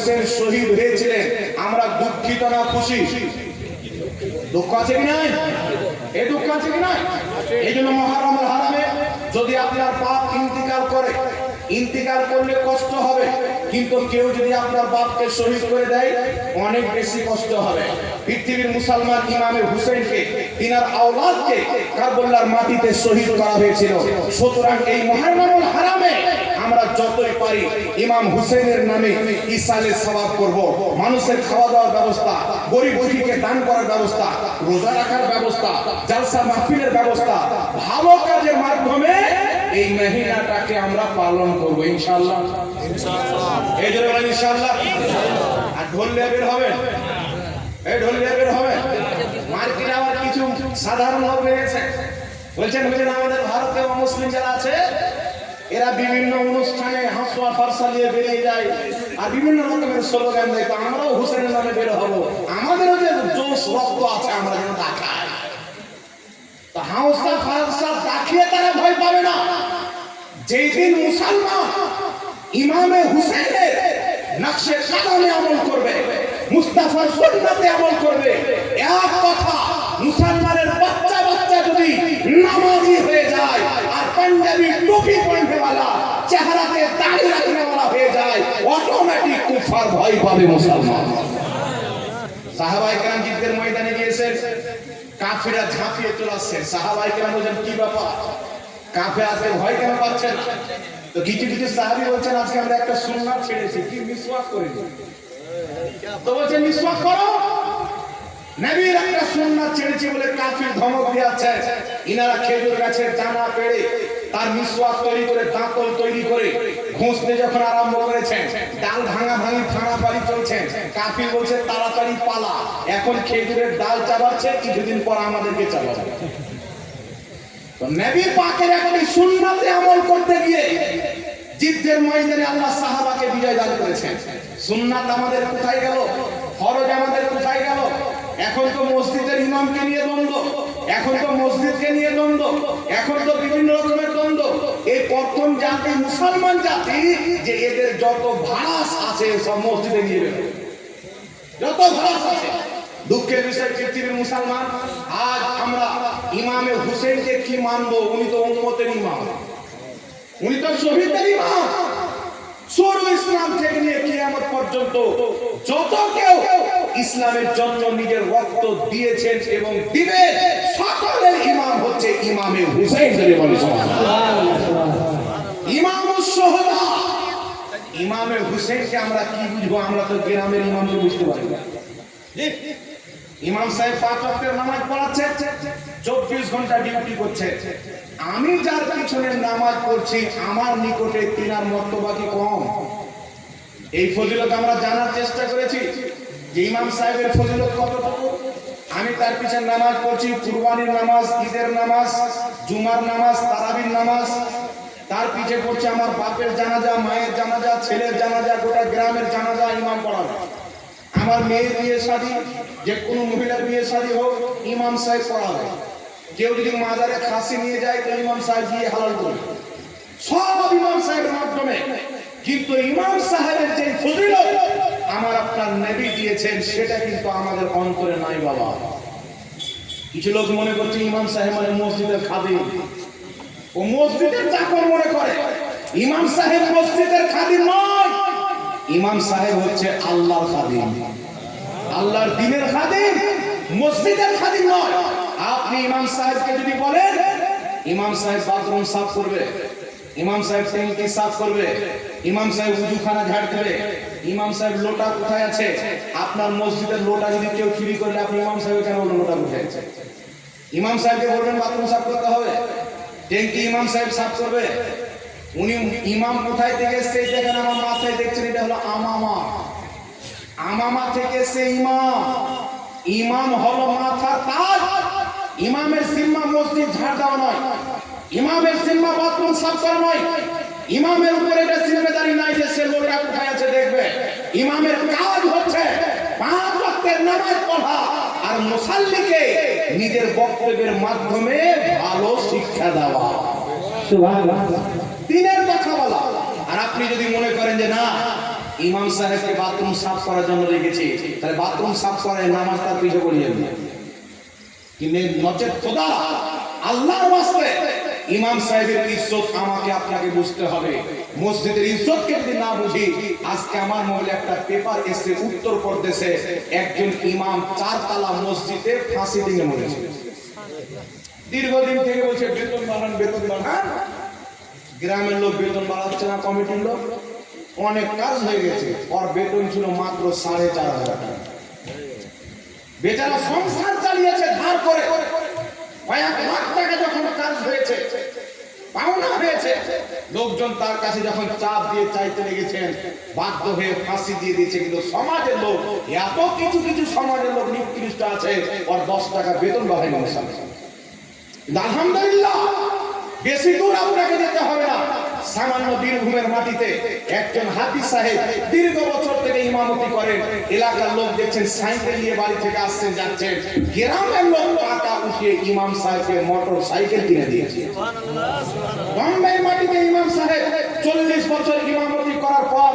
হুসেন শহীদ হয়েছিলেন, আমরা দুঃখিত না খুশি? দুঃখ আছে কি নাই? এই দুঃখ আছে কি নাই? এই জন্য মুহররমুল হারামে যদি আপনার বাপ ইন্তিকাল করে, ইন্তিকাল করলে কষ্ট হবে, কিন্তু কেউ যদি আপনার বাপকে শহীদ করে দেয় অনেক বেশি কষ্ট হবে। পৃথিবীর মুসলমান ইমামে হুসেনকে, তিনার আওলাদকে কারবালার মাটিতে শহীদ করা হয়েছিল। সুতরাং এই মুহররমুল হারামে আমরা যতই পারি ইমাম হুসেনের নামে ইসালে সওয়াব করব। মানুষের খাওয়া দাওয়ার ব্যবস্থা, গরিব দুঃখীকে দান করার ব্যবস্থা, রোজা রাখার ব্যবস্থা, জালসা মাহফিলের ব্যবস্থা, ভালো কাজের মাধ্যমে এই মহিনাটাকে আমরা পালন করব ইনশাআল্লাহ। এই জন্য বলেন ইনশাআল্লাহ। আর ঢোল নিয়ে বের হবেন, এই ঢোল নিয়ে বের হবেন। মার্কেটে আবার কিছু সাধারণ লোক বেরিয়েছে, বলছেন আমাদের ভারতীয় মুসলিম যারা আছে এরা বিভিন্ন অনুষ্ঠানে হাসওয়া ফারসা নিয়ে বেরিয়ে যায় আর বিভিন্ন রকমের স্লোগান দেয়। তো আমরাও হুসেনের নামে বের হব, আমাদেরও যে জোশ রক্ত আছে আমরা যেন দেখাই। তো হাসওয়া ফারসা দেখিয়ে তারা ভয় পাবে না। যেই দিন মুসলমান ইমামে হুসেনের নকশে কদমে আমল করবে, মুস্তাফার সুন্নতে আমল করবে, এক কথা মুসলমানের বাচ্চা বাচ্চা যদি নামাজি হয়ে যায় আর পাঞ্জাবি টুপি পরনেওয়ালা, চেহারাতে দাড়ি রাখনেওয়ালা হয়ে যায়, অটোমেটিক কুফার ভয় পাবে মুসলমান। সাহাবায়ে কেরাম যুদ্ধের ময়দানে গিয়েছেন, কাফিররা ঝাঁপিয়ে চলে আসছে। সাহাবায়ে কেরাম বলেন কি ব্যাপার, কাফের আজকে ভয় কেন পাচ্ছেন? তো কিছু কিছু সাহাবী বলছেন আজকে আমরা একটা সুন্নাত ছেড়েছি, কি মিসওয়াক করিনি। তো বলছেন মিসওয়াক করো, নবীর একটা সুন্নাত ছেড়েছি বলে কাফির ধমক দিয়েছে। ইনারা খেজুর গাছের দানা পেড়ে তার মিসওয়াক তৈরি করে, দাঁতল তৈরি করে ঘষতে যখন আরম্ভ করেছেন, ডাল ভাঙা ভাঙি ফাঁড়া বাড়ি চলছেন। কাফির বলছে তাড়াতাড়ি পালা, এখন খেজুরের ডাল চাবাচ্ছে, কিছুদিন পর আমাদেরকে চাবাবে। তো নবী পাকের একটি সুন্নাতে আমল করতে গিয়ে যুদ্ধের ময়দানে আল্লাহ সাহাবাকে বিজয় দান করেছেন। সুন্নাত আমাদের কোথায় গেল? ফরজ আমাদের কোথায় গেল? এখন তো মসজিদের ইমামকে নিয়ে দ্বন্দ্ব, এখন তো মসজিদকে নিয়ে দ্বন্দ্ব, এখন তো বিভিন্ন রকমের দ্বন্দ্ব। এই প্রথম জাতি মুসলমান জাতি যে এদের যত ভাড়াস আছে সব মসজিদে নিয়ে বেরোবে, যত ভাড়াস আছে। দুঃখের বিষয় পৃথিবীর মুসলমান আজ আমরা ইমামে হুসেনকে কি মানবো? উনি তো উম্মতের ইমাম, উনি তো শহীদের ইমাম। শুরু ইসলাম থেকে নিয়ে কিয়ামত পর্যন্ত যত কেউ ইসলামের জন্য নিজের রক্ত দিয়েছেন এবং দিবে, সকলের ইমাম হচ্ছে ইমামে হুসেন। ইমামুস শুহাদা, ইমামে হুসেনকে আমরা কি বুঝবো? আমরা তো গ্রামের ইমামকে বুঝতে পারি না। ইমাম সাহেব 5 ওয়াক্তের নামাজ পড়াচ্ছে, 24 ঘন্টা ডিউটি করছে। আমি যার পিছনে নামাজ পড়ছি আমার নিকটে তিনার মর্তবা কি কম? এই ফজিলত আমরা জানার চেষ্টা করেছি যে ইমাম সাহেবের ফজিলত কতটুকু। আমি তার পিছনে নামাজ পড়ছি, কুরবানির নামাজ, ঈদের নামাজ, জুমার নামাজ, তারাবির নামাজ। তার পিছে পড়ছে আমার বাপের জানাজা, মায়ের জানাজা, ছেলের জানাজা, গোটা গ্রামের জানাজা ইমাম পড়াবে। আমার মেয়ের বিয়ে শাদী, যে কোনো মহিলার বিয়ে শাদী হোক, ইমাম সাহেব পড়াবে। কেউ যদি মাজারে খাসি নিয়ে যায় তো ইমাম সাহেব গিয়ে হালাল করবে, সব ইমাম সাহেবের মাধ্যমে। কিন্তু ইমাম সাহেবের যে ফজিলত আমার আপনার নবী দিয়েছেন সেটা কিন্তু আমাদের অন্তরে নাই বাবা। কিছু লোক মনে করছে ইমাম সাহেব মানে মসজিদের খাদিম, ও মসজিদের চাকর মনে করে। ইমাম সাহেব মসজিদের খাদিম নয়, ইমাম সাহেব হচ্ছে আল্লাহর খাদিম, আল্লাহর দ্বীনের খাদিম, মসজিদের খাদিম নয়। আপনি ইমাম সাহেবকে যদি বলেন ইমাম সাহেব বাথরুম সাফ করবে, ইমাম সাহেব ট্যাঙ্কি সাফ করবে, ইমাম সাহেব উজুখানা ঝাড় দেবে, ইমাম সাহেব লোটা কোথায় আছে, আপনার মসজিদের লোটা যদি কেউ চুরি করলে আপনি ইমাম সাহেব কেন বলবেন লোটা কোথায় আছে? ইমাম সাহেবকে বলবেন বাথরুম সাফ করতে হবে, ট্যাঙ্কি ইমাম সাহেব সাফ করবে। উনি ইমাম কোথায় থেকে এসছে দেখেন, আমার মাথায় দেখছেন এটা হলো আমামা, আমামা থেকে এসছে ইমাম। ইমাম হলো মাথার তাজ। ইমামের জিম্মা মসজিদ ঝাড় দেওয়া নয়, ইমামের জিম্মা বাথরুম সাফ করা নয়, ইমামের উপরে এটা জিম্মেদারি নাই যে সে লোটা কোথায় আছে দেখবে। ইমামের কাজ হচ্ছে 5 ওয়াক্তের নামাজ পড়া আর মুসাল্লিকে নিজের বক্তব্যের মাধ্যমে ভালো শিক্ষা দেওয়া, সুবহানাল্লাহ, দ্বীনের কথা বলা। আর আপনি যদি মনে করেন যে না ইমাম সাহেবকে বাথরুম সাফ করার জন্য রেখেছি, তাহলে বাথরুম সাফ করে নামাজ তার পিছু করিয়ে দিন। কিন্তু নচেত খোদা আল্লাহর ওয়াস্তে ইমাম সাহেবের ইজ্জত আমাকে আপনাকে বুঝতে হবে। মসজিদের ইজ্জতকে যদি না বুঝি, আজকে আমার মোবাইলে একটা পেপার এসে উত্তরপ্রদেশে একজন ইমাম 4 তালা মসজিদে ফাঁসি দিয়ে মরেছে। দীর্ঘদিন থেকে বলছে বেতন বাড়ান বেতন বাড়ান, গ্রামের লোক বেতন বাড়াচ্ছে না, কমিটির লোক অনেক কাজ হয়ে গেছে, ওর বেতন ছিল মাত্র 4,500 টাকা। বেচারা সংসার চালিয়েছে ধার করে, কয়েক লাখ টাকা যখন কাজ হয়েছে পাওনা হয়েছে, লোকজন তার কাছে যখন চাপ দিয়ে চাইতে লেগেছেন, বাধ্য হয়ে ফাঁসি দিয়ে দিয়েছে। কিন্তু সমাজের লোক, এত কিছু কিছু সমাজের লোক নিকৃষ্ট আছে, ওর 10 টাকা বেতন বাড়ায় না। আলহামদুলিল্লাহ, বেশি দূর আপনাকে যেতে হবে না। সামান্য বীরভূমের মাটিতে একজন হাফিজ সাহেব দীর্ঘ বছর থেকে ইমামতি করেন। এলাকার লোক দেখছেন সাইকেল নিয়ে বাড়ি থেকে আসছেন যাচ্ছেন, গ্রামের লোক টাকা উঠিয়ে ইমাম সাহেবকে মোটর সাইকেল কিনে দিয়েছে। বম্বের মাটিতে ইমাম সাহেব 40 বছর ইমামতি করার পর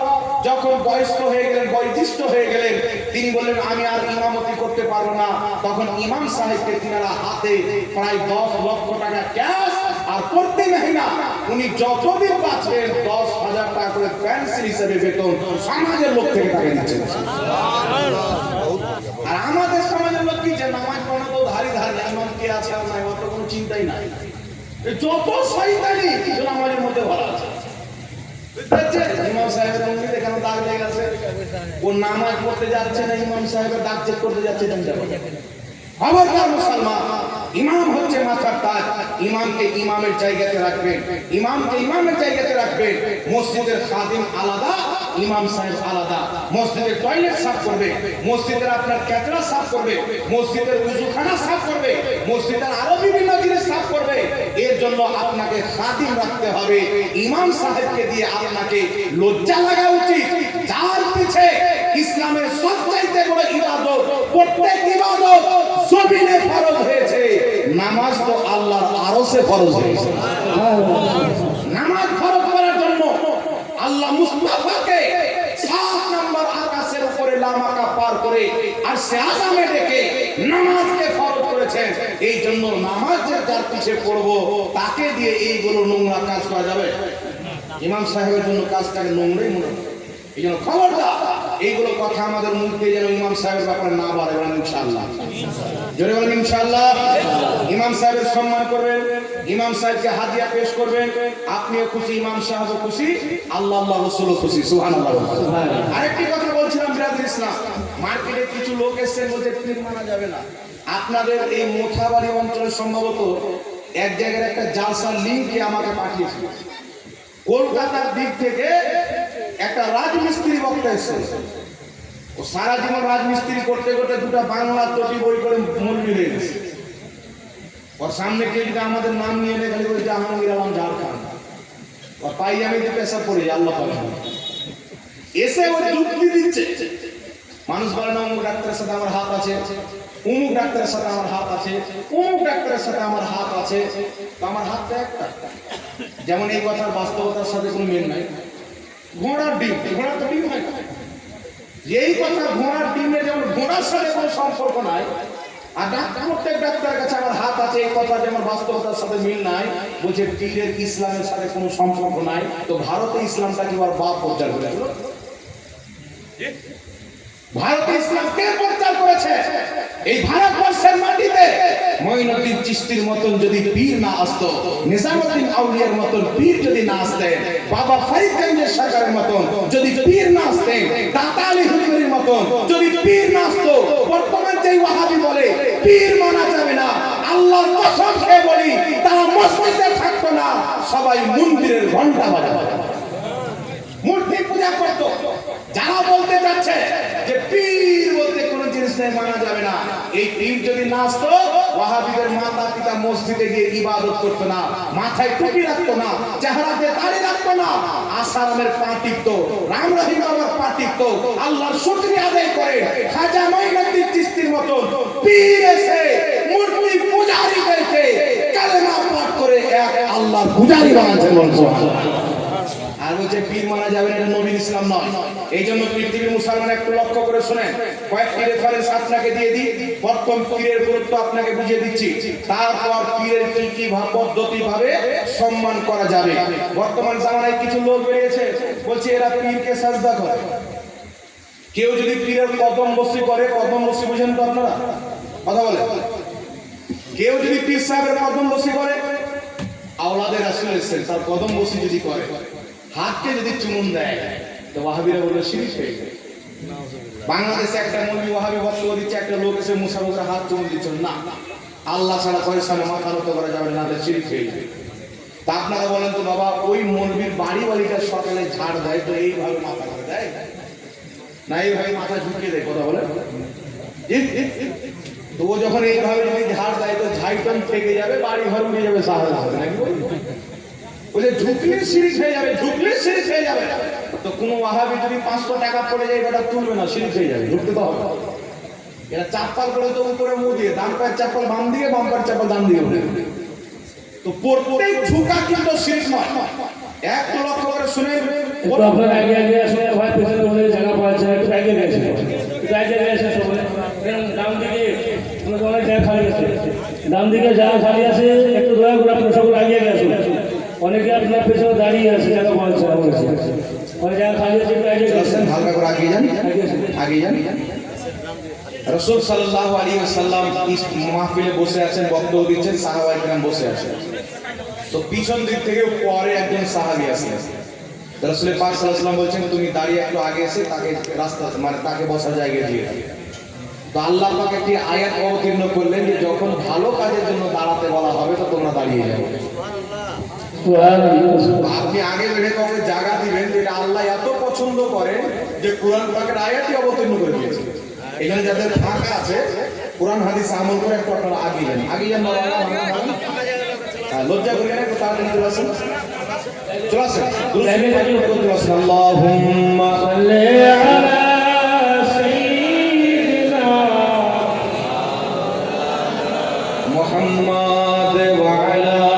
যখন বয়স্ক হয়ে গেলেন, বয়োজ্যেষ্ঠ হয়ে গেলেন, তিনি বললেন আমি আর ইমামতি করতে পারবো না। তখন ইমাম সাহেবকে তিনারা হাতে প্রায় 10 লক্ষ টাকা ক্যাশ আর প্রতি মহিনা উনি যতদিন বাঁচবেন 10,000 টাকা করে পেনশন হিসেবে বেতন সমাজের লোক থেকে তাকে দিচ্ছেন। আর আমাদের সমাজের লোক কি যে নামাজ পড়া তো ধারি ধারি, ইমাম কে আছে আর নাই অত কোনো চিন্তাই নাই, যত শয়তানি কিছু নামাজের মধ্যে ভরা আছে। ইমাম সাহেবের মন্দিরে কেন দাগ লেগে গেছে? ও নামাজ পড়তে যাচ্ছে না, ইমাম সাহেবের দাগ চেক করতে যাচ্ছে। খবরদার মুসলমান, ইমাম হচ্ছে মাথার তাজ। ইমামকে ইমামের জায়গাতে রাখবেন, ইমামকে ইমামের জায়গাতে রাখবেন। মসজিদের খাদিম আলাদা, ইমাম সাহেব আলাদা। মসজিদের টয়লেট সাফ করবে, মসজিদের আপনার ক্যাচরা সাফ করবে, মসজিদের উযুখানা সাফ করবে, মসজিদের আরো বিভিন্ন জিনিস সাফ করবে। এর জন্য আপনাকে খাদিম রাখতে হবে। ইমাম সাহেবকে দিয়ে আপনাকে লজ্জা লাগা উচিত, যার পিছে ইসলামের সবচাইতে বড় ইবাদত, প্রত্যেক ইবাদত জমিনে ফরজ হয়েছে, নামাজ তো আল্লাহর আরশে ফরজ হয়েছে। নামাজ ফরজ করার জন্য আল্লাহ মুস্তাফাকে 7 নম্বর আকাশের উপরে লামাকা পার করে আরশে আযমে ডেকে নামাজকে ফরজ করেছেন। এই জন্য নামাজের যার পিছে পড়ব, তাকে দিয়ে এইগুলো নোংরা কাজ করা যাবে? ইমাম সাহেবের জন্য কাজটাকে নোংরাই মনে হয়। এই জন্য খবরদার এইগুলো কথা আমাদের মুখ দিয়ে যেন ইমাম সাহেবের ব্যাপারে না বাড়ে। ইনশাআল্লাহ, জোরে বলেন ইনশাআল্লাহ। ইমাম সাহেবের সম্মান করবেন, ইমাম সাহেবকে হাদিয়া পেশ করবেন, আপনিও খুশি, ইমাম সাহেবও খুশি, আল্লাহ আল্লাহ রাসূলও খুশি। সুবহানাল্লাহ। আরেকটি কথা বলছিলাম, বিরাদর ইসলাম, মার্কেটে কিছু লোক এসেছেন বলতে পীর মানা যাবে না। আপনাদের এই মোথাবাড়ি অঞ্চলে সম্ভবত এক জায়গায় একটা জালসার লিংকে আমাকে পাঠিয়েছে। কলকাতার দিক থেকে একটা রাজমিস্ত্রি বক্তা এসেছে। ও সারা জীবন রাজমিস্ত্রি করতে করতে দুটো বাংলা চটি বই করে মৌলবি হয়ে গেছে। ওর সামনে কেউ যদি আমাদের নাম নিয়ে এনে খালি বলছে জাহাঙ্গীর আলম ঝাড়খণ্ড, ওর পাই আমি যে পেশা পড়ি আল্লাহ এসে ও যুক্তি দিচ্ছে। মানুষ বলে না অমুক ডাক্তারের সাথে আমার হাত আছে, অমুক ডাক্তারের সাথে আমার হাত আছে, অমুক ডাক্তারের সাথে আমার হাত আছে। তো আমার হাতটা একটা, যেমন এই কথার বাস্তবতার সাথে কোনো মিল নাই। ঘোড়ার ডিম, ঘোড়া তো ডিম হয় না। এই কথা ঘোড়ার ডিমের যেমন ঘোড়ার সাথে কোনো সম্পর্ক নাই, আর প্রত্যেক ডাক্তারের কাছে আমার হাত আছে, এই কথা যেমন বাস্তবতার সাথে মিল নাই। বলছে পীরের ইসলামের সাথে কোনো সম্পর্ক নাই। তো ভারতে ইসলামটা কি ওর বাপ প্রচার করে? ভারতে ইসলাম কে প্রচার করেছে? এই ভারতবর্ষের মাটিতে মঈনুদ্দিন চিশতির মতন যদি পীর না আসতো, নিজামুদ্দিন আউলিয়ার মতন পীর যদি না আসতেন, বাবা ফরিদগঞ্জের সরকারের মতন যদি পীর না আসতেন, দাতা আলী হুজুরের মতন যদি পীর না আসতো, বর্তমান যে ওয়াহাবি বলে পীর মানা যাবে না, আল্লাহর কসম খেয়ে বলি তারা মসজিদে থাকতো না, সবাই মন্দিরের ঘন্টা বাজাতো, মূর্তি পূজা করতো। যারা বলতে যাচ্ছে যে পীর বলতে কোনো জিনিস নেই, মানা যাবে না, এই পীর যদি না আসতো, ওয়াহাবিদের মাতা পিতা মসজিদে গিয়ে ইবাদত করতো না, মাথায় টুপি রাখতো না, চেহারাতে দাড়ি রাখতো না, আসারামের পা টিপতো, রাম রহিম বাবার পা টিপতো, আল্লাহর শুকরিয়া আদায় করে খাজা মঈনুদ্দিন চিশতির মতো পীর এসে মূর্তি পূজারীদেরকে কালেমা পাঠ করে এক আল্লাহর পূজারী বানাচ্ছেন। বলছো আর বলছে পীর মানা যাবে না, এটা নবীর ইসলাম নয়। এই জন্য পৃথিবীর মুসলমান একটু লক্ষ্য করে শুনেন, কয়েকটি রেফারেন্স আপনাকে দিয়ে দিই, প্রথম পীরের গুরুত্ব আপনাকে বুঝিয়ে দিচ্ছি, তারপর পীরের কি কি পদ্ধতি ভাবে সম্মান করা যাবে। বর্তমান জামানায় কিছু লোক বেরিয়েছে বলছে এরা পীরকে সাজদা করে। কেউ যদি পীরের কদম বসি করে, কদম বসি বুঝেন তো আপনারা, কথা বলে, কেউ যদি পীর সাহেবের কদম বসি করে, আওলাদের রাসূল এসেছেন তার কদম বসি যদি করে, হাতকে যদি চুমুন দেয়, তো ওয়াহাবিরা বলে শিরক হয়ে যায়। বাংলাদেশে একটা মৌলবি ওয়াহাবি বক্তব্য দিচ্ছে, একটা লোক এসে মুসাফিরের হাত চুমুন দিচ্ছে, না আল্লাহ ছাড়া কয়ের সামনে মাথা নত করা যাবে না, তাদের শিরক হয়ে যায়। তা আপনারা বলেন তো বাবা, ওই মৌলবির বাড়িটা সকালে ঝাড় দেয় তো এইভাবে মাথা করে দেয় না, এইভাবে মাথা ঝুঁকিয়ে দেয়, কথা বলে, তো ও যখন এইভাবে যদি ঝাড় দেয় তো ঝাইটন থেকে যাবে, বাড়ি ঘর উঠে যাবে, সাহায্য নাকি বলে ঝুঁকলে শিরিক হয়ে যাবে, ঝুঁকলে শিরিক হয়ে যাবে। তো কোনো ওয়াহাবি যদি 500 টাকা পড়ে যায় এটা তুলবে না, শিরিক হয়ে যাবে, ঢুকতে তো হবে। এরা চাপ্পাল করে তো উপরে মুখ দিয়ে, ডান পায়ের চাপ্পাল বাম দিকে, বাম পায়ের চাপ্পাল ডান দিকে উঠে, তো প্রত্যেক ঝুঁকা কিন্তু শিরিক নয়। এক লক্ষ্য করে শুনেন, আপনার আগে আসলে ভাই পেছনে বলে জায়গা পাওয়া যায়, একটু আগে গেছে, একটু আগে গেছে সবাই, ডান দিকে অনেক জায়গা খালি আছে, ডান দিকে জায়গা খালি আছে, একটু দয়া করে আপনার সকল আগে গেছে, অনেকে আপনার পেছনে দাঁড়িয়ে আছে, জায়গা পাওয়া যায়, অনেক জায়গা খালি আছে, একটু আগে গেছেন, হালকা করে আগে যান, আগে যান। রাসূল সাল্লাল্লাহু আলাইহি ওয়াসাল্লাম মাহফিলে বসে আছেন, বক্তব্য দিচ্ছেন, সাহাবায়ে কেরাম বসে আছেন, তো পিছন দিক থেকে পরে একজন সাহাবী আসলেন। রাসূল পাক সাল্লাল্লাহু আলাইহি ওয়াসাল্লাম বলছেন তুমি দাঁড়িয়ে একটু আগে এসে তাকে রাস্তা মানে তাকে বসার জায়গা দিয়ে দাও। তো আল্লাহ পাক একটি আয়াত অবতীর্ণ করলেন যে যখন ভালো কাজের জন্য দাঁড়াতে বলা হবে তো তোমরা দাঁড়িয়ে যাবে। আপনি আগে বেড়ে কাউকে জায়গা দিবেন, যেটা আল্লাহ এত পছন্দ করেন যে কোরআন পাকের আয়াতই অবতীর্ণ করে দিয়েছে। এখানে যাদের ফাঁকা আছে কোরআন হাদিস আমল করে একটু আপনারা আগে যান, আগে যান, লজ্জা করেন, একটু তাড়াতাড়ি চলে আসেন, চলে আসেন, আল্লাহুম্মা সাল্লি আলা সাইয়্যিদিনা মুহাম্মাদ ওয়া আলা